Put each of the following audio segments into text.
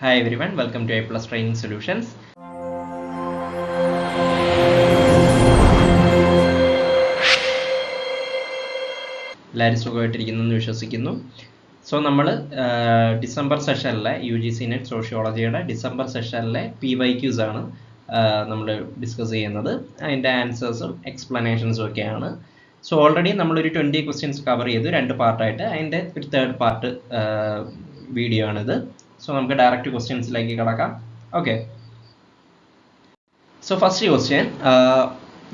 Hi everyone, welcome to A Plus Training Solutions. എല്ലാവരും സുഖമായിട്ടിരിക്കുന്നു വിശ്വസിക്കുന്നു. സോ നമ്മൾ ഡിസംബർ സെഷനിലെ UGC നെറ്റ് സോഷ്യോളജിയുടെ ഡിസംബർ സെഷനിലെ PYQs ആണ് നമ്മൾ ഡിസ്കസ് ചെയ്യുന്നത്. അതിൻ്റെ ആൻസേഴ്സും എക്സ്പ്ലനേഷൻസും ഒക്കെയാണ്. സോ ഓൾറെഡി നമ്മളൊരു 20 ക്വസ്റ്റ്യൻസ് കവർ ചെയ്തു 2 പാർട്ടായിട്ട്. അതിൻ്റെ ഒരു തേർഡ് പാർട്ട് വീഡിയോ ആണിത്. സോ നമുക്ക് ഡയറക്റ്റ് ക്വസ്റ്റ്യൻസിലേക്ക് കടക്കാം. Okay, so first question,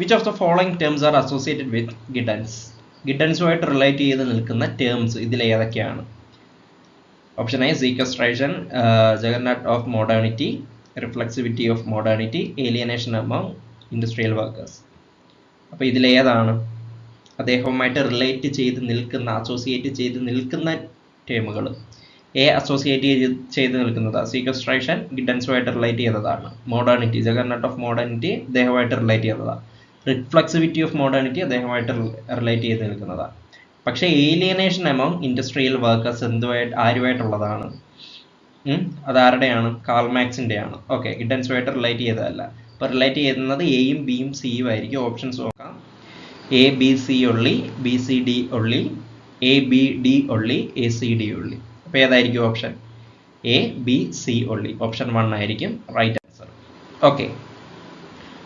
which of the following terms are associated with Giddens? ഗിഡൻസുമായിട്ട് റിലേറ്റ് ചെയ്ത് നിൽക്കുന്ന ടേംസ് ഇതിൽ ഏതൊക്കെയാണ്? Option A sequestration, juggernaut of modernity, reflexivity of modernity, alienation among industrial workers. അപ്പോൾ ഇതിലേതാണ് അദ്ദേഹവുമായിട്ട് റിലേറ്റ് ചെയ്ത് നിൽക്കുന്ന, അസോസിയേറ്റ് ചെയ്ത് നിൽക്കുന്ന ടേമുകൾ? എ അസോസിയേറ്റ് ചെയ്ത് നിൽക്കുന്നത് സീക്വസ്ട്രേഷൻ ഗിഡൻസുമായിട്ട് റിലേറ്റ് ചെയ്തതാണ്. മോഡേണിറ്റി, ജഗർനാട്ട് ഓഫ് മോഡേണിറ്റി അദ്ദേഹമായിട്ട് റിലേറ്റ് ചെയ്തതാണ്. റിഫ്ലെക്സിവിറ്റി ഓഫ് മോഡേണിറ്റി അദ്ദേഹമായിട്ട് റിലേറ്റ് ചെയ്ത് നിൽക്കുന്നതാണ്. പക്ഷേ ഏലിയനേഷൻ അമോങ് ഇൻഡസ്ട്രിയൽ വർക്കേഴ്സ് ആരുമായിട്ടുള്ളതാണ്? അതാരുടെയാണ്? കാൾ മാർക്സിൻ്റെ ആണ്. ഓക്കെ, ഗിഡൻസുമായിട്ട് റിലേറ്റ് ചെയ്തതല്ല. അപ്പോൾ റിലേറ്റ് ചെയ്യുന്നത് എയും ബിയും സിയും ആയിരിക്കും. ഓപ്ഷൻസ് നോക്കാം. A B C only, B C D only, A B D only, A C D only. അപ്പോൾ ഏതായിരിക്കും option? A B C only. Option 1 ആയിരിക്കും റൈറ്റ് ആൻസർ. ഓക്കെ,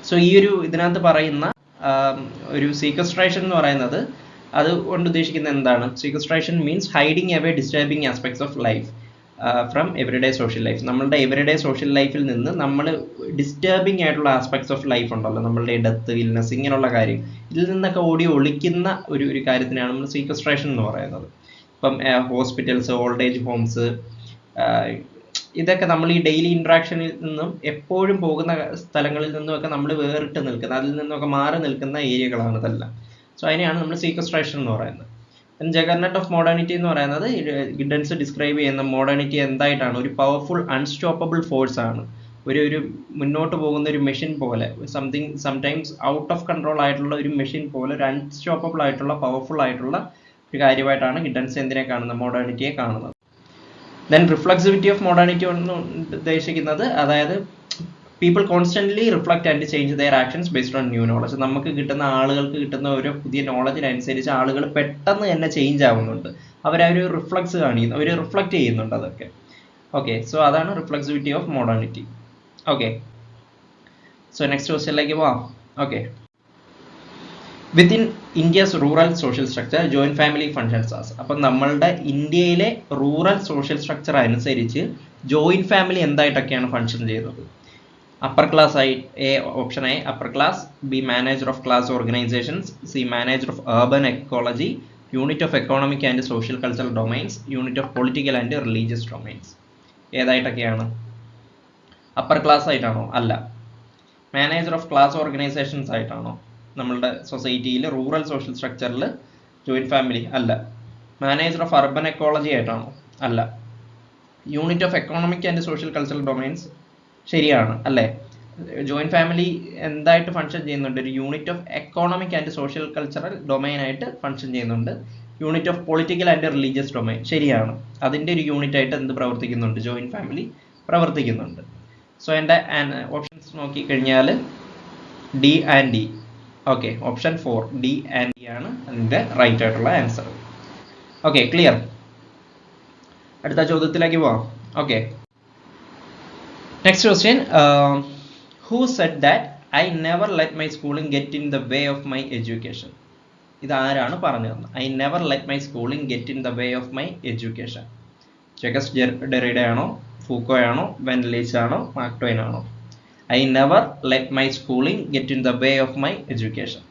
സോ ഈ ഒരു ഇതിനകത്ത് പറയുന്ന ഒരു സീക്വസ്ട്രേഷൻ എന്ന് പറയുന്നത് അത് കൊണ്ട് ഉദ്ദേശിക്കുന്നത് എന്താണ്? Sequestration means hiding away disturbing aspects of life from everyday social life. നമ്മളുടെ എവറിഡേ സോഷ്യൽ ലൈഫിൽ നിന്ന് നമ്മൾ ഡിസ്റ്റർബിങ് ആയിട്ടുള്ള ആസ്പെക്ട്സ് ഓഫ് ലൈഫ് ഉണ്ടല്ലോ, നമ്മളുടെ ഡെത്ത്, ഇൽനെസ്, ഇങ്ങനെയുള്ള കാര്യം, ഇതിൽ നിന്നൊക്കെ ഒളിക്കുന്ന ഒരു കാര്യത്തിനാണ് നമ്മൾ സീക്വസ്ട്രേഷൻ എന്ന് പറയുന്നത്. ഇപ്പം ഹോസ്പിറ്റൽസ്, ഓൾഡ് ഏജ് ഹോംസ്, ഇതൊക്കെ നമ്മൾ ഈ ഡെയിലി ഇൻട്രാക്ഷനിൽ നിന്നും എപ്പോഴും പോകുന്ന സ്ഥലങ്ങളിൽ നിന്നുമൊക്കെ നമ്മൾ വേറിട്ട് നിൽക്കുന്ന, അതിൽ നിന്നൊക്കെ മാറി നിൽക്കുന്ന ഏരിയകളാണ് ഇതെല്ലാം. സോ അതിനെയാണ് നമ്മൾ സീക്വസ്ട്രേഷൻ എന്ന് പറയുന്നത്. ജഗർനാട്ട് ഓഫ് മോഡേണിറ്റി എന്ന് പറയുന്നത് ഗിഡൻസ് ഡിസ്ക്രൈബ് ചെയ്യുന്ന മോഡേണിറ്റി എന്തായിട്ടാണ്? ഒരു പവർഫുൾ അൺസ്റ്റോപ്പബിൾ ഫോഴ്സ് ആണ്. ഒരു മുന്നോട്ട് പോകുന്ന ഒരു മെഷീൻ പോലെ, സംടൈംസ് ഔട്ട് ഓഫ് കൺട്രോൾ ആയിട്ടുള്ള ഒരു മെഷീൻ പോലെ, ഒരു അൺസ്റ്റോപ്പബിൾ ആയിട്ടുള്ള പവർഫുൾ ആയിട്ടുള്ള ഒരു കാര്യമായിട്ടാണ് ഗിഡൻസ് എന്തിനെ കാണുന്നത്? മോഡേണിറ്റിയെ കാണുന്നത്. ദെൻ റിഫ്ലെക്സിവിറ്റി ഓഫ് മോഡേണിറ്റി എന്ന് ഉദ്ദേശിക്കുന്നത്, അതായത് people constantly reflect and change there actions based on new knowledge. നമുക്ക് കിട്ടുന്ന, ആളുകൾക്ക് കിട്ടുന്ന ഓരോ പുതിയ നോളജിനനുസരിച്ച് ആളുകൾ പെട്ടെന്ന് തന്നെ ചേഞ്ച് ആവുന്നുണ്ട്. അവരൊരു റിഫ്ലക്സ് കാണിക്കുന്നു, അവർ റിഫ്ലക്റ്റ് ചെയ്യുന്നുണ്ട് അതൊക്കെ. ഓക്കെ, സോ അതാണ് reflexivity of modernity. Okay, so next ക്വസ്റ്റ്യനിലേക്ക് പോവാം. Okay, within India's rural social structure joint family functions as. അപ്പം നമ്മളുടെ ഇന്ത്യയിലെ റൂറൽ സോഷ്യൽ സ്ട്രക്ചർ അനുസരിച്ച് ജോയിന്റ് ഫാമിലി എന്തായിട്ടൊക്കെയാണ് ഫങ്ഷൻ ചെയ്യുന്നത്? അപ്പർ ക്ലാസ് ആയി option A upper class, B manager of class organisations, C manager of urban ecology, unit of economic and social cultural domains, unit of political and religious domains. ഏതായിട്ടൊക്കെയാണ്? Upper class ആയിട്ടാണോ? അല്ല. Manager of class organisations ആയിട്ടാണോ? നമ്മളുടെ സൊസൈറ്റിയിൽ rural social സ്ട്രക്ചറിൽ joint family? അല്ല. Manager of urban ecology ആയിട്ടാണോ? അല്ല. Unit of economic and social cultural domains ശരിയാണ് അല്ലേ? ജോയിന്റ് ഫാമിലി എന്തായിട്ട് ഫങ്ഷൻ ചെയ്യുന്നുണ്ട്? ഒരു unit of economic and social cultural domain ആയിട്ട് ഫങ്ഷൻ ചെയ്യുന്നുണ്ട്. Unit of political and religious domain ശരിയാണ്. അതിൻ്റെ ഒരു യൂണിറ്റ് ആയിട്ട് എന്ത് പ്രവർത്തിക്കുന്നുണ്ട്? ജോയിന്റ് ഫാമിലി പ്രവർത്തിക്കുന്നുണ്ട്. സോ എൻ്റെ ഓപ്ഷൻസ് നോക്കിക്കഴിഞ്ഞാൽ D and D. Okay, option 4 D and D ആണ് അതിൻ്റെ റൈറ്റ് ആയിട്ടുള്ള ആൻസർ. Okay, clear? അടുത്ത ചോദ്യത്തിലേക്ക് പോവാം. Okay, next question, who said that I never let my schooling get in the way of my education? ഇതാരാണ് പറഞ്ഞത്? I never let my schooling get in the way of my education. Jacques Derrida ആണോ, Foucault ആണോ, വെൻലീച്ച് ആണോ, Mark Twain ആണോ? I never let my schooling get in the way of my education.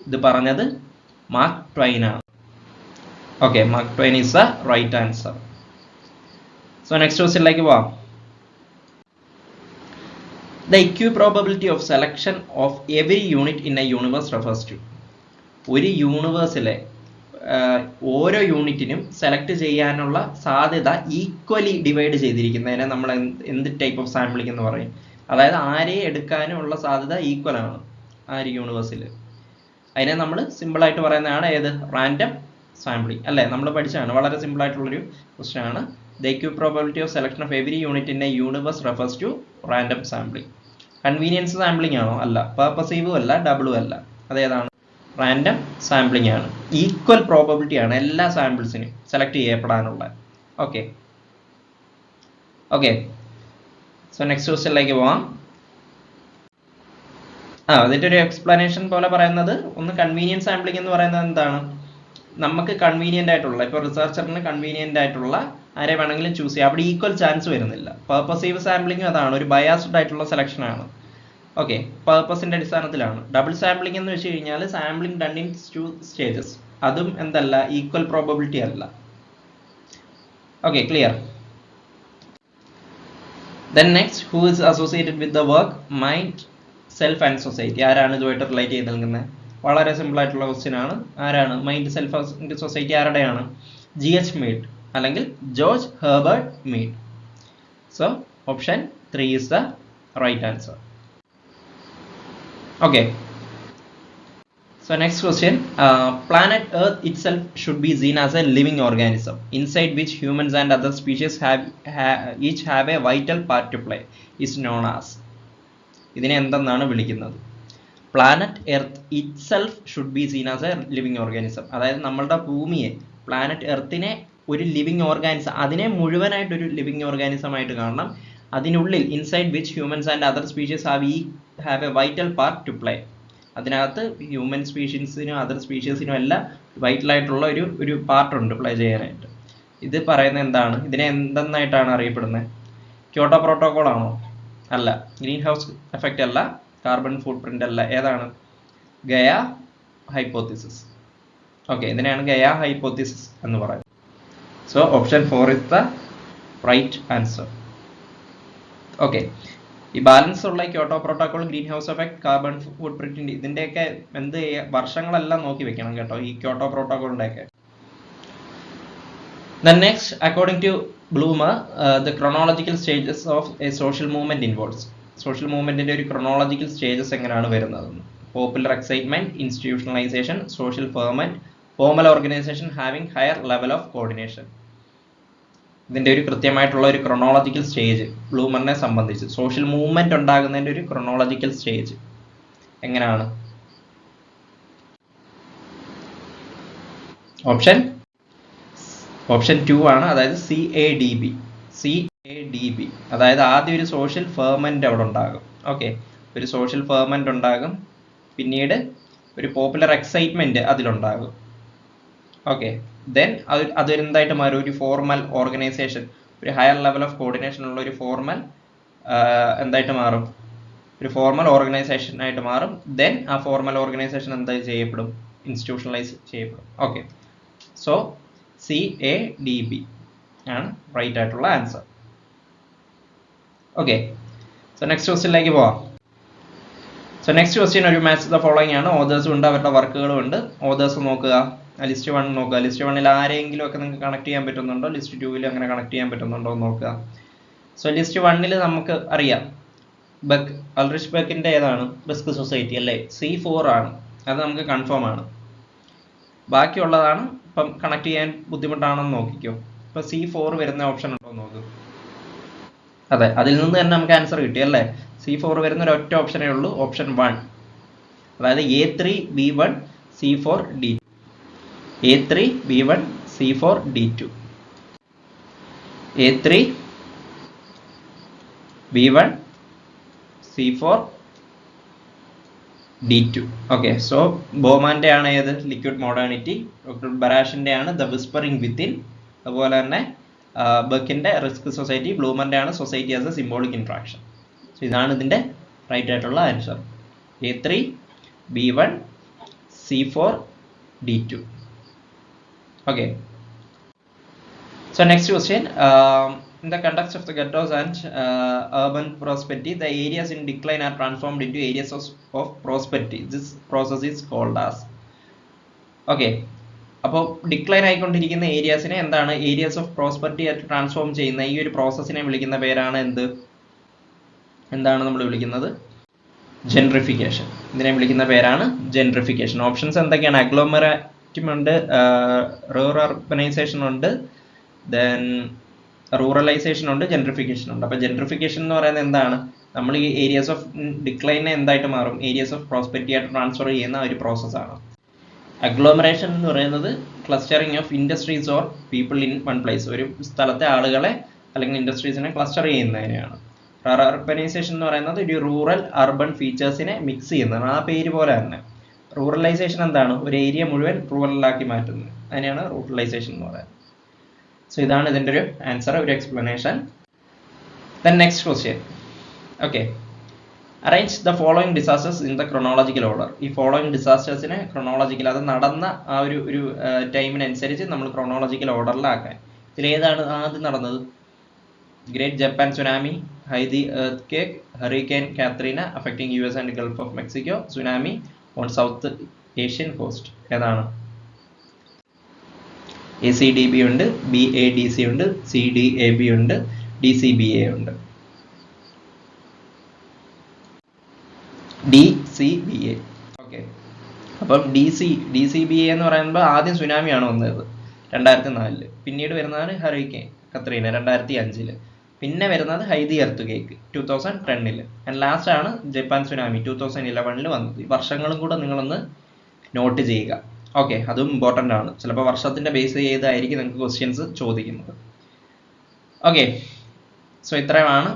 ഇത് പറഞ്ഞത് Mark Twain ആണ്. Okay, Mark Twain is the right answer. So next ക്വസ്റ്റ്യനിലേക്ക് പോവാം. The equiprobability of selection of every unit in a universe refers to. ഒരു യൂണിവേഴ്സിലെ ഓരോ യൂണിറ്റിനും select ചെയ്യാനുള്ള സാധ്യത ഈക്വലി ഡിവൈഡ് ചെയ്തിരിക്കുന്നതിനെ നമ്മൾ എന്ത് ടൈപ്പ് ഓഫ് സാമ്പിളിംഗ് എന്ന് പറയും? അതായത് ആരെ എടുക്കാനുള്ള സാധ്യത ഈക്വൽ ആണ് ആ ഒരു യൂണിവേഴ്സിൽ. അതിനെ നമ്മൾ സിമ്പിളായിട്ട് പറയുന്നതാണ് ഏത്? റാൻഡം സാമ്പിളിംഗ് അല്ലേ? നമ്മൾ പഠിച്ചതാണ്. വളരെ സിമ്പിളായിട്ടുള്ളൊരു ക്വസ്റ്റ്യൻ ആണ്. The equiprobability of selection of every unit in a universe refers to random sampling. Convenience sampling ആണോ? അല്ല. പർപ്പസീവും അല്ല, ഡബിളും അല്ല. അതേതാണ്? റാൻഡം സാമ്പിളിംഗ് ആണ്. ഈക്വൽ പ്രോബബിലിറ്റി ആണ് എല്ലാ സാമ്പിൾസിനും സെലക്ട് ചെയ്യപ്പെടാനുള്ള. ഓക്കെ ഓക്കെ സോ നെക്സ്റ്റ് ക്വസ്റ്റ്യനിലേക്ക് പോവാം. അതിൻ്റെ ഒരു എക്സ്പ്ലനേഷൻ പോലെ പറയുന്നത്, ഒന്ന് കൺവീനിയൻസ് സാമ്പിളിംഗ് എന്ന് പറയുന്നത് എന്താണ്? നമുക്ക് കൺവീനിയൻ്റ് ആയിട്ടുള്ള, ഇപ്പോൾ റിസർച്ചറിന് കൺവീനിയൻ്റ് ആയിട്ടുള്ള ആരെ വേണമെങ്കിലും ചൂസ് ചെയ്യാം. അവിടെ ഈക്വൽ ചാൻസ് വരുന്നില്ല. പർപ്പസീവ് സാമ്പിളിംഗ് അതാണ്, ഒരു ബയാസ്ഡ് ആയിട്ടുള്ള സെലക്ഷൻ ആണ്. ഓക്കെ, പർപ്പസിന്റെ അടിസ്ഥാനത്തിലാണ്. ഡബിൾ സാമ്പിളിംഗ് എന്ന് വെച്ച് കഴിഞ്ഞാൽ സാമ്പിളിംഗ് ഡൺ ഇൻ 2 സ്റ്റേജസ്. അതും എന്തല്ല, ഈക്വൽ പ്രോബബിലിറ്റി അല്ല. Okay, clear. Then next, who is associated with the work mind, self and society? ആരാണ് ഇതുമായിട്ട് റിലേറ്റ് ചെയ്ത് നിൽക്കുന്നത്? വളരെ സിമ്പിൾ ആയിട്ടുള്ള ക്വസ്റ്റ്യൻ ആണ്. ആരാണ്? മൈൻഡ്, സെൽഫ് ആൻഡ് സൊസൈറ്റി ആരുടെയാണ്? GH മീഡ് അല്ലെങ്കിൽ George Herbert Mead. So option 3 is the right answer. Okay, so next question, planet Earth itself should be seen as a living organism inside which humans and other species each have a vital part to play, is known as. ഇതിനെ എന്തെന്നാണ് വിളിക്കുന്നത്? Planet earth itself should be seen as A living organism. അതായത് നമ്മളുടെ ഭൂമിയെ, planet എർത്തിനെ ഒരു living organism, അതിനെ മുഴുവനായിട്ടൊരു living organism ആയിട്ട് കാണണം. അതിനുള്ളിൽ inside which humans and other species have A vital part two play. അതിനകത്ത് ഹ്യൂമൻ സ്പീഷീസിനും അതർ സ്പീഷീസിനും എല്ലാം വൈറ്റലായിട്ടുള്ള ഒരു പാർട്ടുണ്ട് പ്ലേ ചെയ്യാനായിട്ട്. ഇത് പറയുന്നത് എന്താണ്? ഇതിനെ എന്തെന്നായിട്ടാണ് അറിയപ്പെടുന്നത്? ക്യോട്ടോ പ്രോട്ടോകോൾ ആണോ? അല്ല. ഗ്രീൻ ഹൗസ് എഫക്റ്റ് അല്ല. കാർബൺ ഫുട് പ്രിന്റ് അല്ല. ഏതാണ്? ഗയ ഹൈപ്പോത്തിസിസ്. ഓക്കെ, ഇതിനെയാണ് ഗയ ഹൈപ്പോത്തിസിസ് എന്ന് പറയുന്നത്. So option 4 is the right answer. Okay, ഈ ബാലൻസ് ഉള്ള Kyoto protocol, greenhouse effect, carbon footprint, ഇതിൻ്റെയൊക്കെ വർഷങ്ങളെല്ലാം നോക്കി വെക്കണം കേട്ടോ, ഈ ക്യോട്ടോ പ്രോട്ടോകോളിൻ്റെ ഒക്കെ. Then next, according to Bloomer, the chronological stages of a social movement involves. Social മൂവ്മെന്റിന്റെ ഒരു ക്രോണോളജിക്കൽ സ്റ്റേജസ് എങ്ങനെയാണ് വരുന്നത്? Popular excitement, institutionalisation, social ferment, formal organisation having higher level of coordination. ഇതിന്റെ ഒരു കൃത്യമായിട്ടുള്ള ഒരു ക്രോണോളജിക്കൽ സ്റ്റേജ് ബ്ലൂമറിനെ സംബന്ധിച്ച്, സോഷ്യൽ മൂവ്മെന്റ് ഉണ്ടാകുന്നതിന്റെ ഒരു ക്രോണോളജിക്കൽ സ്റ്റേജ് എങ്ങനെയാണ്? ഓപ്ഷൻ 2 ആണ്. അതായത് CADB. അതായത് ആദ്യം ഒരു സോഷ്യൽ ഫെർമെന്റ് അവിടെ ഉണ്ടാകും. ഓക്കെ, ഒരു സോഷ്യൽ ഫെർമെന്റ് ഉണ്ടാകും, പിന്നീട് ഒരു പോപ്പുലർ എക്സൈറ്റ്മെന്റ് അതിലുണ്ടാകും. ഓക്കെ, ദെൻ അതെന്തായിട്ട് മാറും? ഒരു ഫോർമൽ ഓർഗനൈസേഷൻ, ഒരു ഹയർ ലെവൽ ഓഫ് കോർഡിനേഷൻ ഉള്ള ഒരു ഫോർമൽ എന്തായിട്ട് മാറും? ഒരു ഫോർമൽ ഓർഗനൈസേഷൻ ആയിട്ട് മാറും. ദെൻ ആ ഫോർമൽ ഓർഗനൈസേഷൻ എന്താ ചെയ്യപ്പെടും? ഇൻസ്റ്റിറ്റ്യൂഷണലൈസ് ചെയ്യപ്പെടും. ഓക്കെ, സോ CADB ആണ് റൈറ്റ് ആയിട്ടുള്ള ആൻസർ. ഓക്കെ, സോ നെക്സ്റ്റ് ക്വസ്റ്റ്യനിലേക്ക് പോവാം. സോ നെക്സ്റ്റ് ക്വസ്റ്റ്യൻ ഒരു മാച്ച് ദ ഫോളോയിങ് ആണ്. ഓതേഴ്സും ഉണ്ട്, അവരുടെ വർക്കുകളും ഉണ്ട്. ഓതേഴ്സ് നോക്കുക, ലിസ്റ്റ് 1 നോക്കുക. ലിസ്റ്റ് 1 ആരെങ്കിലും ഒക്കെ നിങ്ങൾക്ക് കണക്ട് ചെയ്യാൻ പറ്റുന്നുണ്ടോ? ലിസ്റ്റ് 2 അങ്ങനെ കണക്ട് ചെയ്യാൻ പറ്റുന്നുണ്ടോ എന്ന് നോക്കുക. സോ ലിസ്റ്റ് 1 നമുക്ക് അറിയാം, അൾറിച്ച് ബെക്കിന്റെ ഏതാണ്? റിസ്ക് സൊസൈറ്റി അല്ലേ? C4 ആണ്. അത് നമുക്ക് കൺഫേം ആണ്. ബാക്കിയുള്ളതാണ് ഇപ്പം കണക്ട് ചെയ്യാൻ ബുദ്ധിമുട്ടാണെന്ന് നോക്കിക്കോ. ഇപ്പൊ C4 വരുന്ന ഓപ്ഷൻ ഉണ്ടോ നോക്ക്. അതെ, അതിൽ നിന്ന് തന്നെ നമുക്ക് ആൻസർ കിട്ടി അല്ലേ? C4 വരുന്ന ഒരു ഒറ്റ ഓപ്ഷനേ ഉള്ളൂ, ഓപ്ഷൻ 1. അതായത് A3B1 C4 D2. A3B1 C4 D2. A3B1 C4 D2. Okay, so ബോമാന്റെ ആണ് ഏത്? Liquid modernity. ഡോക്ടർ ബറാഷിന്റെ ആണ് ദ വിസ്പറിംഗ് വിത്തിൻ. അതുപോലെ തന്നെ ബെക്കിന്റെ റിസ്ക് സൊസൈറ്റി. ബ്ലൂമറിന്റെ ആണ് society as a symbolic interaction. So ഇതാണ് ഇതിന്റെ റൈറ്റ് ആയിട്ടുള്ള answer. A3B1 C4 D2. Okay, so next question. In the context of the ghettos and urban prosperity, the areas in decline are transformed into areas of prosperity. This process is called as. Okay, അപ്പോൾ decline ആയിക്കൊണ്ടിരിക്കുന്ന ഏരിയാസിനെ എന്താണ്? Areas of prosperity ആയിട്ട് transform ചെയ്യുന്ന ഈ ഒരു പ്രോസസ്സിനെ വിളിക്കുന്ന പേരാണ് എന്താണ് നമ്മൾ വിളിക്കുന്നത്? ജെൻട്രിഫിക്കേഷൻ. ഇതിനെ വിളിക്കുന്ന പേരാണ് ജെൻട്രിഫിക്കേഷൻ. ഓപ്ഷൻസ് എന്തൊക്കെയാണ്? അഗ്ലോമറേറ്റം ഉണ്ട്, റൂറൽ അർബനൈസേഷൻ ഉണ്ട്, ദെൻ റൂറലൈസേഷൻ ഉണ്ട്, ജെൻട്രിഫിക്കേഷൻ ഉണ്ട്. അപ്പോൾ ജെൻട്രിഫിക്കേഷൻ എന്ന് പറയുന്നത് എന്താണ്? നമ്മൾ ഈ ഏരിയാസ് ഓഫ് ഡിക്ലൈനെ എന്തായിട്ട് മാറും? ഏരിയാസ് ഓഫ് പ്രോസ്പെരിറ്റി ആയിട്ട് ട്രാൻസ്ഫർ ചെയ്യുന്ന ഒരു പ്രോസസ്സാണ്. അഗ്ലോമറേഷൻ എന്ന് പറയുന്നത് clustering of industries or people in one place. ഒരു സ്ഥലത്തെ ആളുകളെ അല്ലെങ്കിൽ ഇൻഡസ്ട്രീസിനെ ക്ലസ്റ്റർ ചെയ്യുന്നതിനെയാണ്. അർബനൈസേഷൻ എന്ന് പറയുന്നത് ഒരു റൂറൽ അർബൻ ഫീച്ചേഴ്സിനെ മിക്സ് ചെയ്യുന്നതാണ്. ആ പേര് പോലെ തന്നെ. റൂറലൈസേഷൻ എന്താണ്? ഒരു ഏരിയ മുഴുവൻ റൂറലാക്കി മാറ്റുന്നത്. അതിനെയാണ് റൂറലൈസേഷൻ എന്ന് പറയുന്നത്. സോ ഇതാണ് ഇതിൻ്റെ ഒരു ആൻസർ, ഒരു explanation. Then next question. Okay, arrange the following disasters in the chronological order. ഈ ഫോളോയിങ് ഡിസാസ്റ്റേഴ്സിനെ ക്രൊണോളജിക്കൽ, അത് നടന്ന ആ ഒരു ടൈമിനനുസരിച്ച് നമ്മൾ ക്രൊണോളജിക്കൽ ഓർഡറിലാക്കാൻ. ഇതിലേതാണ് ആദ്യം നടന്നത്? Great Japan tsunami, Haiti earthquake, hurricane Katrina affecting US and Gulf of Mexico, tsunami on South Asian coast. ഏതാണ്? ACDB ഉണ്ട്, BADC ഉണ്ട്, CDAB ഉണ്ട്, DCBA ഉണ്ട്. DCBA. ഓക്കെ, അപ്പം DCBA എന്ന് പറയുമ്പോൾ ആദ്യം സുനാമിയാണ് വന്നത് 2004. പിന്നീട് വരുന്നതാണ് ഹറിക്കെയിൻ കത്രീന 2005. പിന്നെ വരുന്നത് ഹൈതി എർത്ത് കേക്ക് 2010. ആൻഡ് ലാസ്റ്റ് ആണ് ജപ്പാൻ സുനാമി 2011 വന്നത്. ഈ വർഷങ്ങളും കൂടെ നിങ്ങളൊന്ന് നോട്ട് ചെയ്യുക. ഓക്കെ, അതും ഇമ്പോർട്ടൻ്റ് ആണ്. ചിലപ്പോൾ വർഷത്തിൻ്റെ ബേസ് ചെയ്തായിരിക്കും നിങ്ങൾക്ക് ക്വസ്റ്റ്യൻസ് ചോദിക്കുന്നത്. ഓക്കെ, സോ ഇത്രയുമാണ്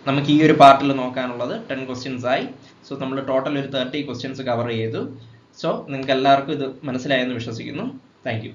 നമുക്ക് ഈ ഒരു പാർട്ടിൽ നോക്കാനുള്ളത്. 10 ക്വസ്റ്റ്യൻസ് ആയി. സോ നമ്മൾ ടോട്ടൽ ഒരു 30 ക്വസ്റ്റ്യൻസ് കവർ ചെയ്തു. സോ നിങ്ങൾക്ക് എല്ലാവർക്കും ഇത് മനസ്സിലായെന്ന് വിശ്വസിക്കുന്നു. Thank you.